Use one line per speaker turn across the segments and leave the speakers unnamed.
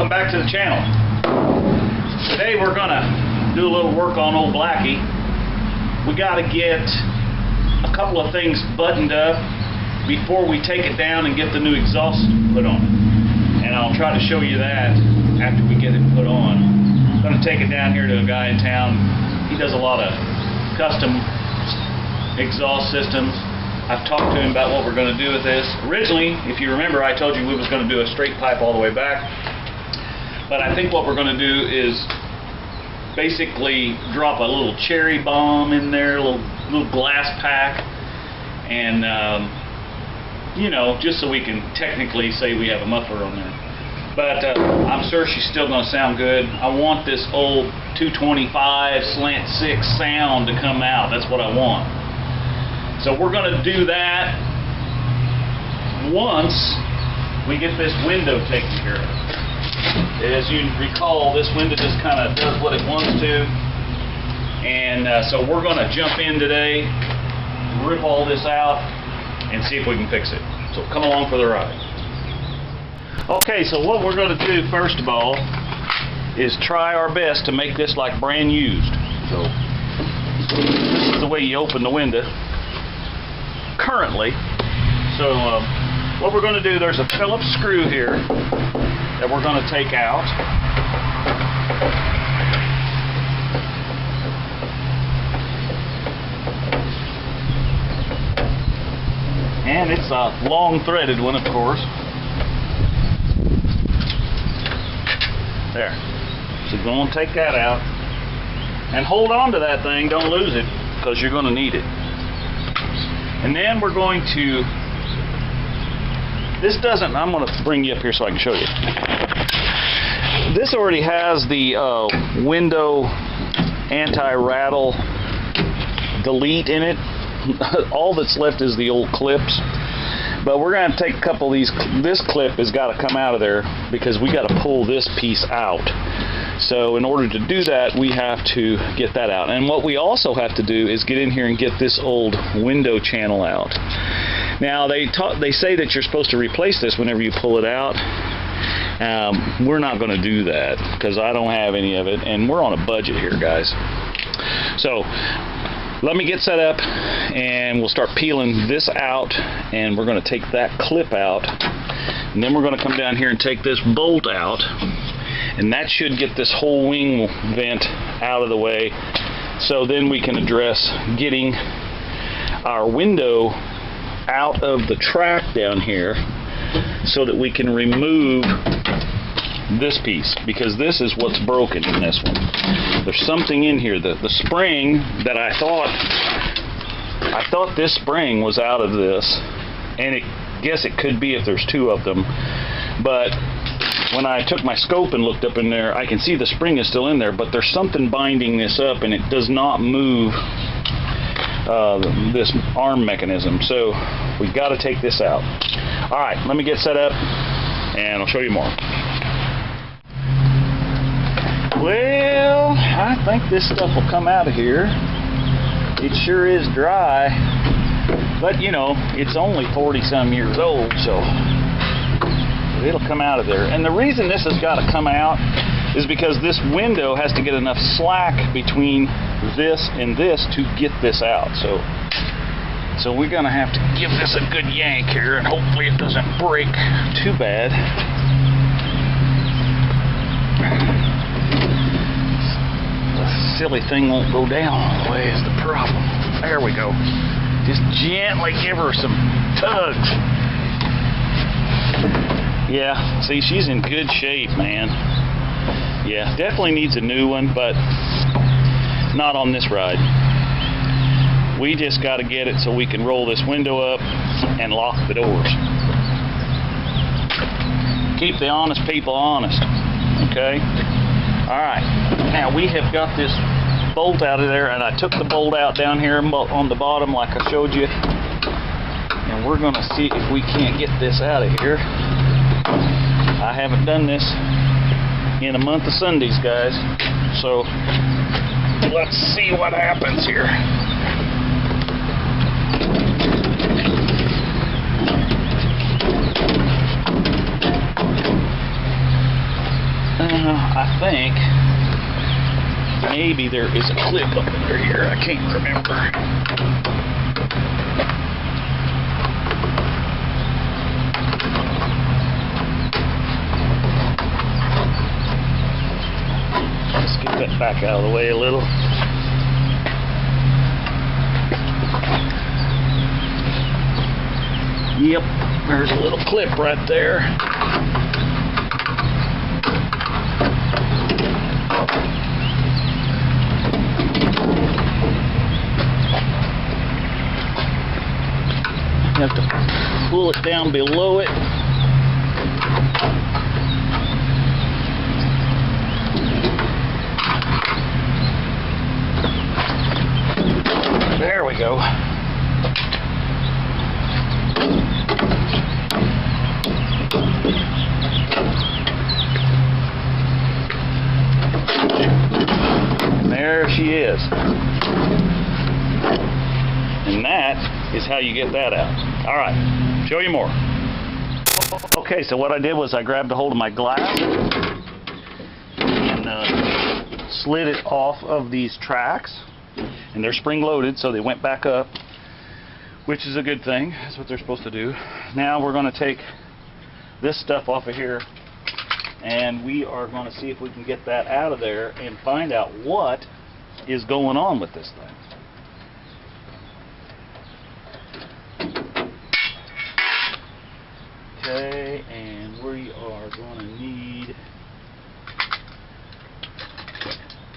welcome back to the channel. Today we're gonna do a little work on old Blackie. We gotta get a couple of things buttoned up before we take it down and get the new exhaust put on it. And I'll try to show you that after we get it put on. I'm gonna take it down here to a guy in town. He does a lot of custom exhaust systems. I've talked to him about what we're going to do with this. Originally, if you remember, I told you we was going to do a straight pipe all the way back. But I think what we're going to do is basically drop a little cherry bomb in there, a little glass pack, and you know, just so we can technically say we have a muffler on there. But I'm sure she's still going to sound good. I want this old 225 slant 6 sound to come out. That's what I want. So we're going to do that once we get this window taken care of. As you recall, this window just kind of does what it wants to. And so we're going to jump in today, rip all this out, and see if we can fix it. So come along for the ride. Okay, so what we're going to do first of all is try our best to make this like brand used. So this is the way you open the window currently. So what we're going to do, there's a Phillips screw here that we're going to take out. And it's a long threaded one, of course. There. So go and take that out and hold on to that thing. Don't lose it, because you're going to need it. And then we're going to, this doesn't, I'm going to bring you up here so I can show you. This already has the window anti-rattle delete in it. All that's left is the old clips. But we're going to take a couple of these. This clip has got to come out of there because we got to pull this piece out. So in order to do that, we have to get that out. And what we also have to do is get in here and get this old window channel out. Now they say that you're supposed to replace this whenever you pull it out. We're not going to do that because I don't have any of it, and we're on a budget here, guys. So let me get set up and we'll start peeling this out, and we're going to take that clip out, and then we're going to come down here and take this bolt out, and that should get this whole wing vent out of the way. So then we can address getting our window out of the track down here so that we can remove this piece, because this is what's broken in this one. There's something in here. The spring that I thought this spring was out of this, and guess it could be if there's two of them, but when I took my scope and looked up in there, I can see the spring is still in there, but there's something binding this up, and it does not move this arm mechanism. So we've got to take this out. All right, let me get set up and I'll show you more. Well, I think this stuff will come out of here. It sure is dry, but you know, it's only 40-some years old, so it'll come out of there. And the reason this has got to come out is because this window has to get enough slack between this and this to get this out. So we're going to have to give this a good yank here, and hopefully it doesn't break too bad. The silly thing won't go down all the way is the problem. There we go. Just gently give her some tugs. Yeah, see, she's in good shape, man. Yeah, definitely needs a new one, but not on this ride. We just got to get it so we can roll this window up and lock the doors. Keep the honest people honest, okay? All right, now we have got this bolt out of there, and I took the bolt out down here on the bottom like I showed you, and we're going to see if we can't get this out of here. I haven't done this in a month of Sundays, guys, so let's see what happens here. think maybe there is a clip up under here. I can't remember. Let's get that back out of the way a little. Yep, there's a little clip right there. You have to pull it down below it. There we go. And there she is. And that is how you get that out. All right, show you more. Okay, so what I did was I grabbed a hold of my glass and slid it off of these tracks. And they're spring loaded, so they went back up, which is a good thing. That's what they're supposed to do. Now we're going to take this stuff off of here, and we are going to see if we can get that out of there and find out what is going on with this thing. Okay, and we are going to need,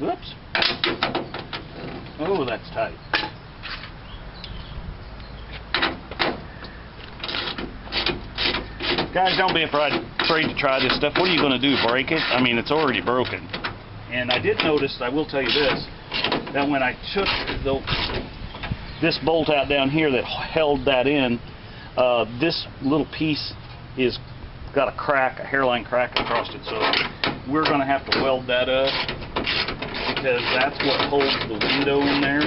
whoops. Oh, that's tight. Guys, don't be afraid to try this stuff. What are you going to do, break it? I mean, it's already broken. And I did notice, I will tell you this, that when I took this bolt out down here that held that in, this little piece is got a crack, a hairline crack across it. So we're going to have to weld that up, because that's what holds the window in there,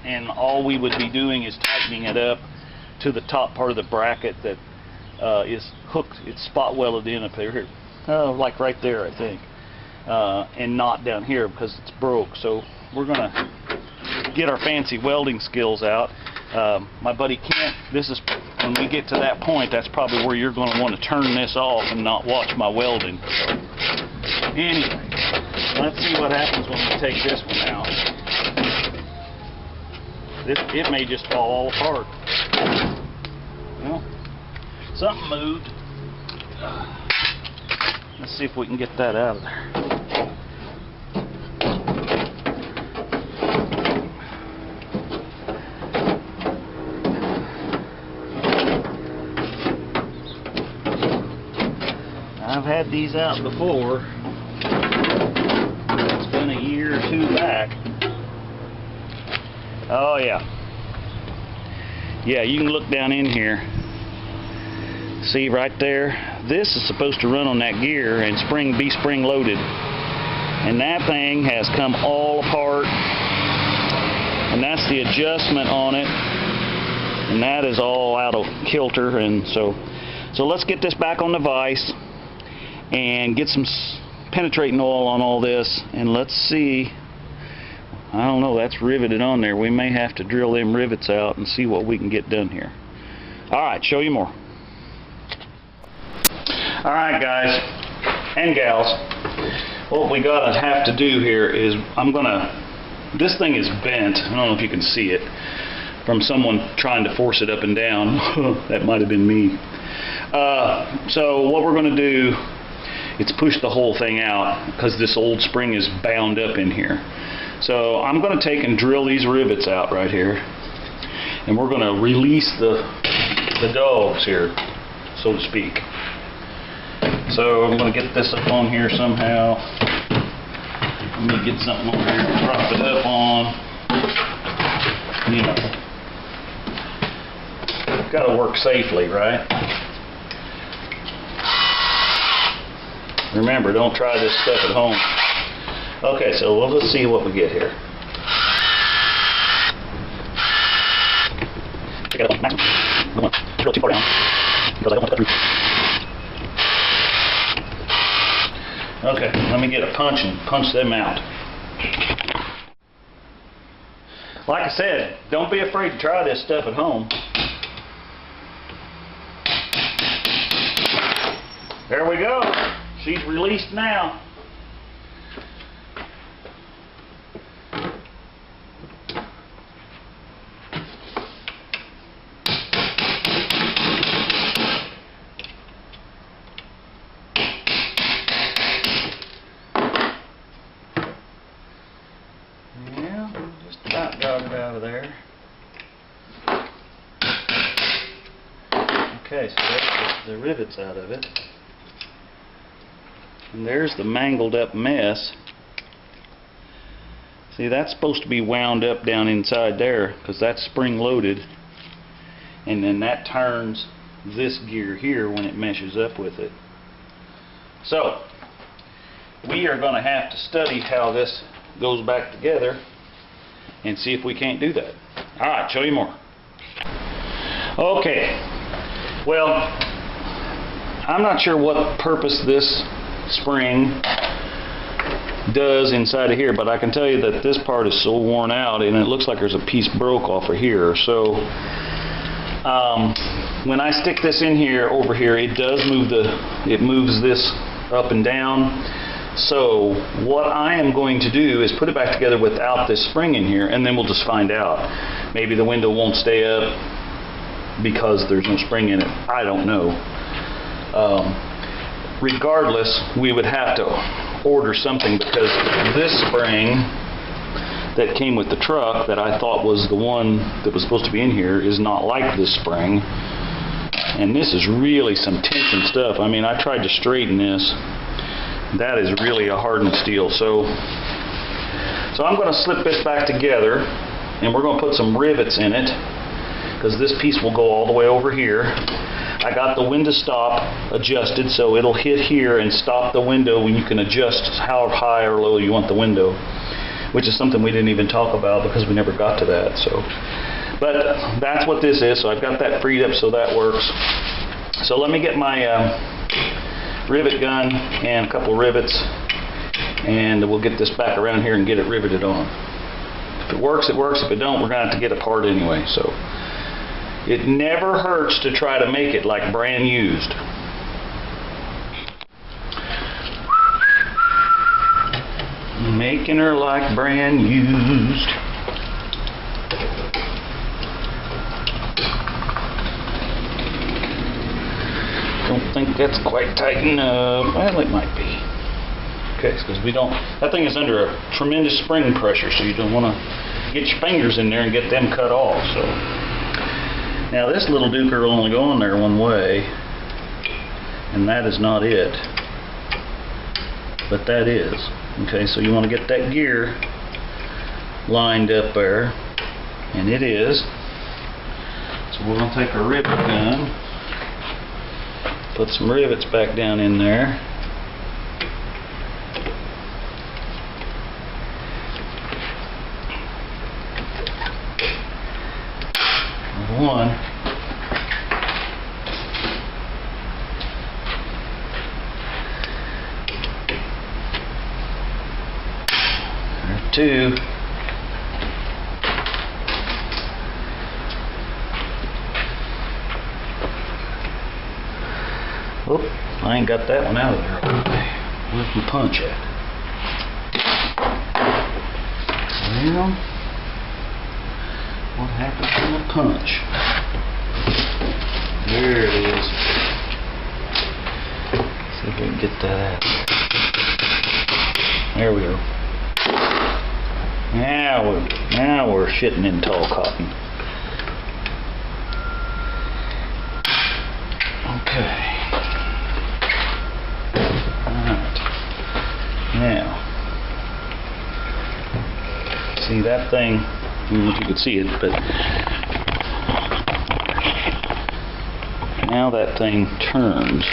and all we would be doing is tightening it up to the top part of the bracket that is hooked. It's spot welded in up here, like right there, I think, and not down here because it's broke. So we're gonna get our fancy welding skills out. My buddy Kent, this is when we get to that point, that's probably where you're going to want to turn this off and not watch my welding. So, anyway, let's see what happens when we take this one out. It may just fall all apart. Well, something moved. Let's see if we can get that out of there. I've had these out before. It's been a year or two back. Oh yeah. Yeah, you can look down in here. See right there? This is supposed to run on that gear and be spring loaded. And that thing has come all apart. And that's the adjustment on it. And that is all out of kilter. And so let's get this back on the vise and get some penetrating oil on all this, and let's see. I don't know, that's riveted on there. We may have to drill them rivets out and see what we can get done here. Alright, show you more. Alright guys and gals, what we gotta have to do here is this thing is bent. I don't know if you can see it from someone trying to force it up and down. That might have been me. So what we're going to do, it's push the whole thing out because this old spring is bound up in here. So I'm going to take and drill these rivets out right here, and we're going to release the dogs here, so to speak. So I'm going to get this up on here somehow. Let me get something over here to prop it up on. You know, got to work safely, right? Remember, don't try this stuff at home. Okay, so let's see what we get here. Check it out. I don't want to drill too far down because I don't want to cut through. Okay, let me get a punch and punch them out. Like I said, don't be afraid to try this stuff at home. There we go. She's released now. About got it out of there. Okay, so there's the rivets out of it. And there's the mangled up mess. See, that's supposed to be wound up down inside there because that's spring loaded. And then that turns this gear here when it meshes up with it. So, we are going to have to study how this goes back together and see if we can't do that. Alright, show you more. Okay, well, I'm not sure what purpose this spring does inside of here, but I can tell you that this part is so worn out and it looks like there's a piece broke off of here. So when I stick this in here over here, it does move it moves this up and down. So what I am going to do is put it back together without this spring in here, and then we'll just find out. Maybe the window won't stay up because there's no spring in it. I don't know. Regardless, we would have to order something because this spring that came with the truck that I thought was the one that was supposed to be in here is not like this spring. And this is really some tension stuff. I mean, I tried to straighten this. That is really a hardened steel. So I'm going to slip this back together, and we're going to put some rivets in it because this piece will go all the way over here. I got the window stop adjusted so it'll hit here and stop the window when you can adjust how high or low you want the window, which is something we didn't even talk about because we never got to that. So, but that's what this is. So I've got that freed up so that works. So let me get my rivet gun and a couple rivets, and we'll get this back around here and get it riveted on. If it works, it works. If it don't, we're going to have to get it apart anyway. So it never hurts to try to make it like brand used. Making her like brand used. Don't think that's quite tight enough. Well, it might be. Okay, because we don't. That thing is under a tremendous spring pressure, so you don't want to get your fingers in there and get them cut off. So now this little duker will only go in there one way, and that is not it, but that is. Okay, so you want to get that gear lined up there, and it is. So we're going to take our rivet gun. Put some rivets back down in there. One. There's two. Oop, I ain't got that one out of there. Where's my punch at? Well, what happened to my punch? There it is. See if we can get that out. There we go. Now we're shitting in tall cotton. Okay. Now, see that thing, I don't know if you can see it, but now that thing turns.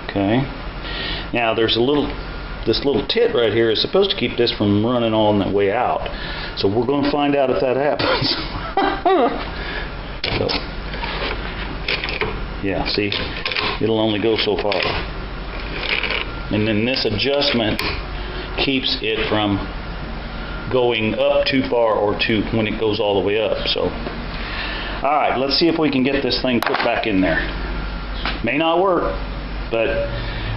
Okay. Now there's this little tit right here is supposed to keep this from running on the way out. So we're going to find out if that happens. So, yeah, see, it'll only go so far. And then this adjustment keeps it from going up too far or when it goes all the way up. So, all right, let's see if we can get this thing put back in there. May not work, but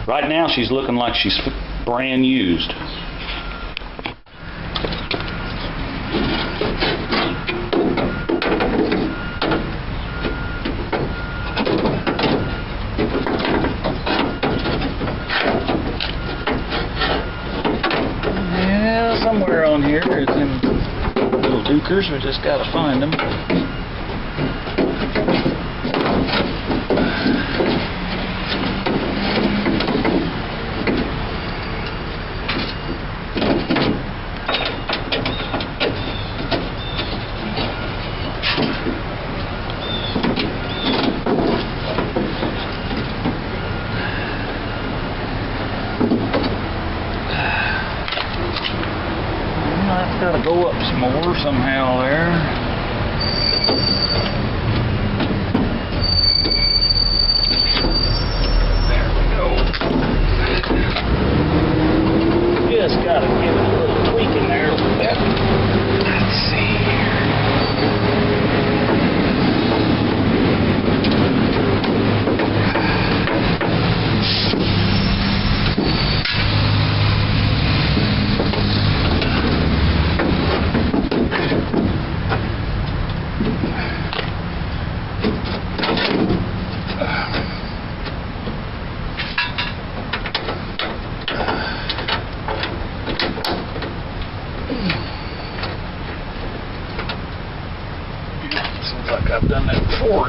right now she's looking like she's brand used. Somewhere on here is in little dukers. We just got to find them. Got to go up some more somehow there. There we go. Just got to give it a little tweak in there a little bit. Let's see here. Like I've done that before.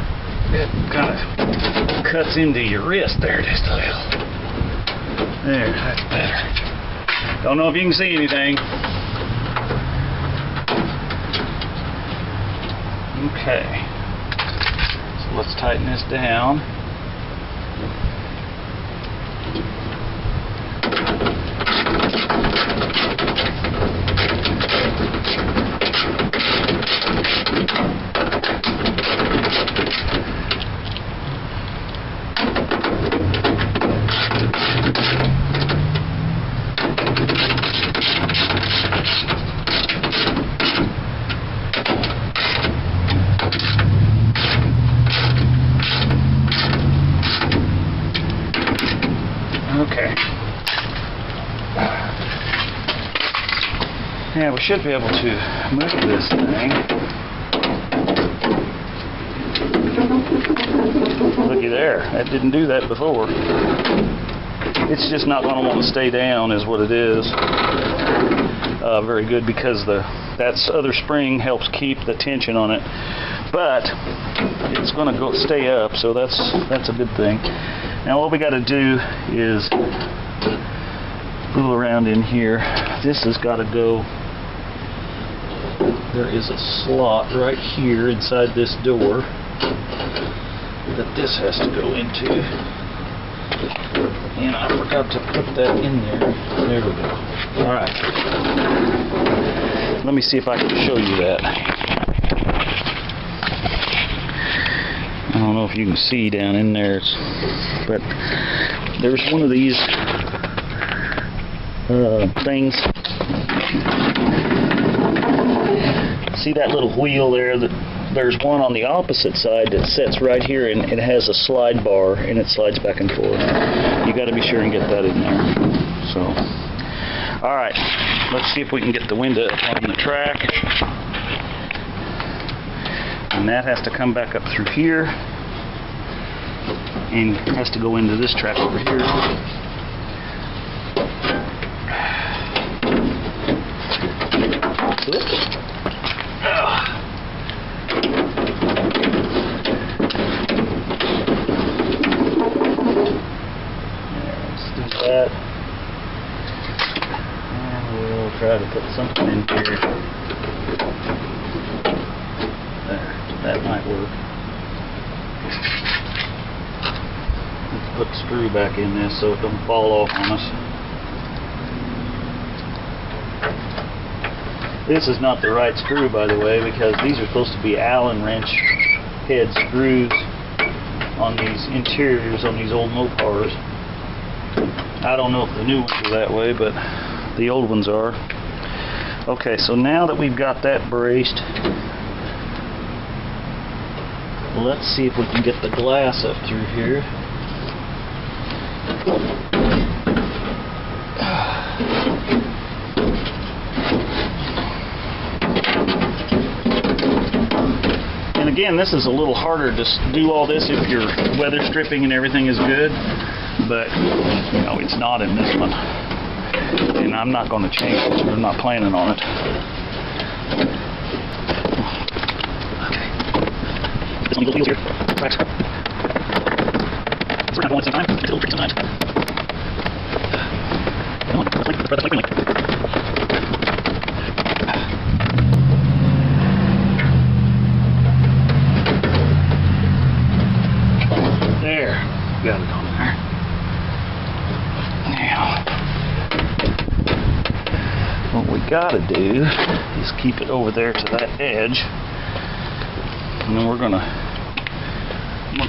It kind of cuts into your wrist there just a little. There, that's better. Don't know if you can see anything. Okay. So let's tighten this down. Okay. Yeah, we should be able to move this thing. Looky there. That didn't do that before. It's just not going to want to stay down is what it is. Very good, because that other spring helps keep the tension on it. But it's going to stay up, so that's a good thing. Now what we got to do is fool around in here. This has got to go. There is a slot right here inside this door that this has to go into. And I forgot to put that in there. There we go. Alright. Let me see if I can show you that. I don't know if you can see down in there, but there's one of these things. See that little wheel there? There's one on the opposite side that sits right here, and it has a slide bar, and it slides back and forth. You got to be sure and get that in there. So, all right, let's see if we can get the window up on the track. And that has to come back up through here and has to go into this track over here. Oops. Let's do that. And we'll try to put something in here. That might work. Let's put the screw back in this so it don't fall off on us. This is not the right screw, by the way, because these are supposed to be Allen wrench head screws. on these interiors on these old Mopars. I don't know if the new ones are that way, but the old ones are. Okay, so now that we've got that braced, let's see if we can get the glass up through here. And again, this is a little harder to do all this if your weather stripping and everything is good, but you know, it's not in this one. And I'm not going to change it. I'm not planning on it. Okay. This one goes here. Cracks. It's kind of going at the same time. It's a little tricky sometimes. Come on. That's like there. Got it on there. Now, what we gotta do is keep it over there to that edge, and then I'm gonna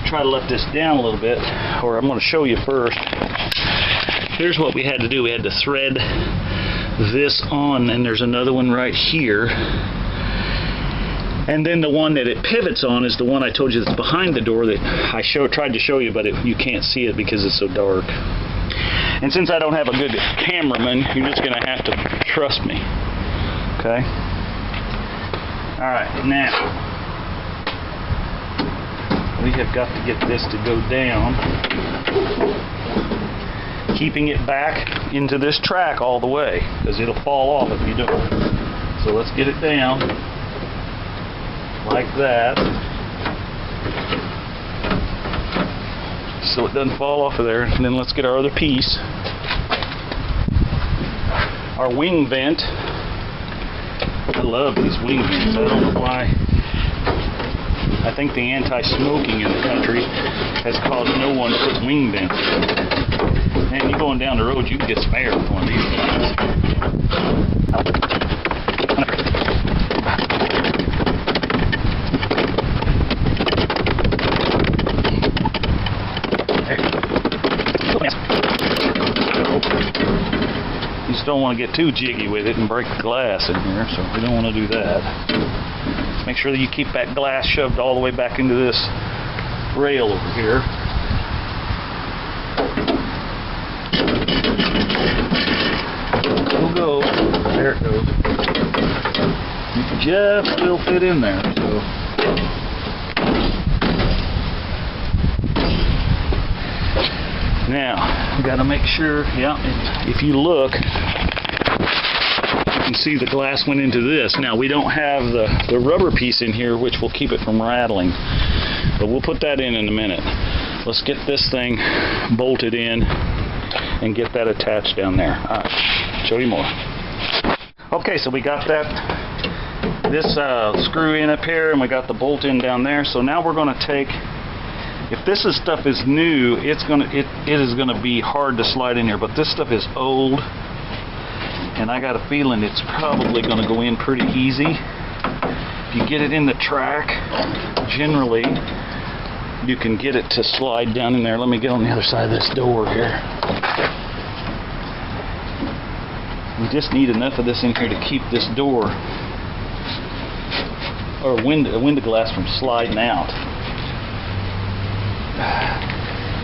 try to let this down a little bit, or I'm gonna show you first. Here's what we had to do. We had to thread this on, and there's another one right here. And then the one that it pivots on is the one I told you that's behind the door that I tried to show you, but you can't see it because it's so dark. And since I don't have a good cameraman, you're just going to have to trust me. Okay? Alright, now we have got to get this to go down, keeping it back into this track all the way, because it'll fall off if you don't. So let's get it down like that, so it doesn't fall off of there. And then let's get our other piece, our wing vent. I love these wing vents. I don't know why. I think the anti-smoking in the country has caused no one to put wing vents in. Man, you going down the road, you can get some air with one of these things. You just don't want to get too jiggy with it and break the glass in here, so we don't want to do that. Make sure that you keep that glass shoved all the way back into this rail over here. Go. There it goes. You just will fit in there, so. Now, we got to make sure, yeah, if you look, you can see the glass went into this. Now, we don't have the rubber piece in here, which will keep it from rattling, but we'll put that in a minute. Let's get this thing bolted in and get that attached down there. All right, show you more. Okay, so we got this screw in up here, and we got the bolt in down there. So now we're going to take, if this stuff is new, it is going to be hard to slide in here, but this stuff is old, and I got a feeling it's probably going to go in pretty easy. If you get it in the track, generally you can get it to slide down in there. Let me get on the other side of this door here. We just need enough of this in here to keep this door or window glass from sliding out.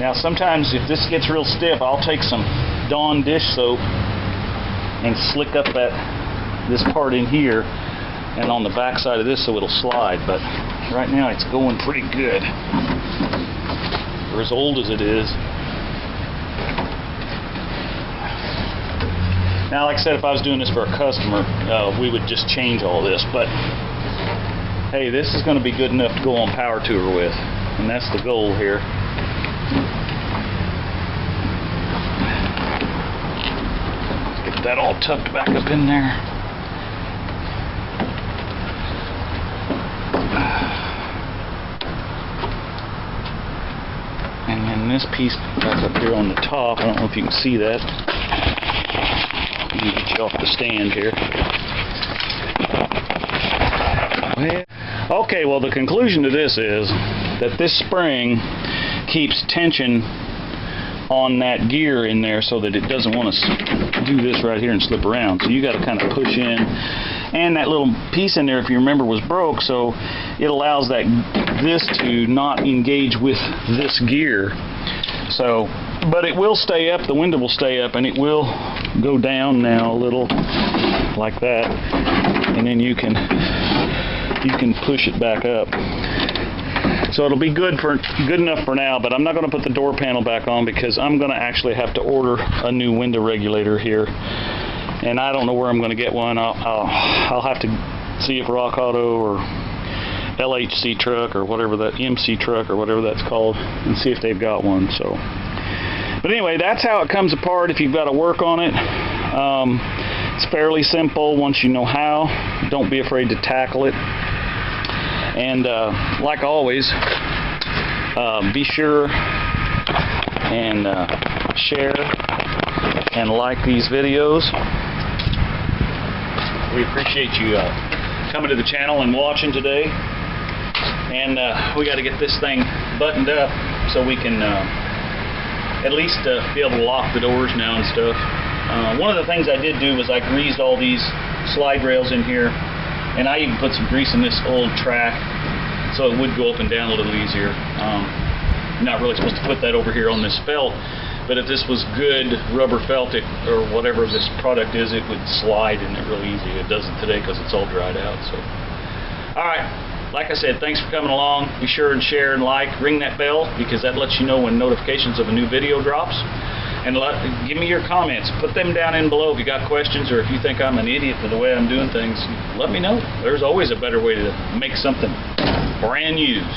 Now sometimes if this gets real stiff, I'll take some Dawn dish soap and slick up this part in here and on the back side of this so it'll slide, but right now it's going pretty good for as old as it is. Now, like I said, if I was doing this for a customer, we would just change all this, but hey, this is going to be good enough to go on power tour with, and that's the goal here. Get that all tucked back up in there. And then this piece back up here on the top, I don't know if you can see that. Let me get you off the stand here. Okay, well, the conclusion to this is that this spring keeps tension on that gear in there so that it doesn't want to do this right here and slip around. So you got to kind of push in. And that little piece in there, if you remember, was broke, so it allows this to not engage with this gear. So, but it will stay up, the window will stay up, and it will go down now a little like that, and then you can push it back up. So it'll be good enough for now, but I'm not going to put the door panel back on because I'm going to actually have to order a new window regulator here. And I don't know where I'm going to get one. I'll have to see if Rock Auto or LHC truck or whatever that, MC truck or whatever that's called, and see if they've got one. So, but anyway, that's how it comes apart if you've got to work on it. It's fairly simple once you know how. Don't be afraid to tackle it. And like always, be sure and share and like these videos. We appreciate you coming to the channel and watching today. And we got to get this thing buttoned up so we can at least be able to lock the doors now and stuff. One of the things I did do was I greased all these slide rails in here, and I even put some grease in this old track so it would go up and down a little easier. You're not really supposed to put that over here on this felt, but if this was good rubber felt or whatever this product is, it would slide in it real easy. It doesn't today because it's all dried out. So, all right, like I said, thanks for coming along. Be sure and share and like, ring that bell because that lets you know when notifications of a new video drops. And give me your comments. Put them down in below if you got questions, or if you think I'm an idiot for the way I'm doing things. Let me know. There's always a better way to make something brand used.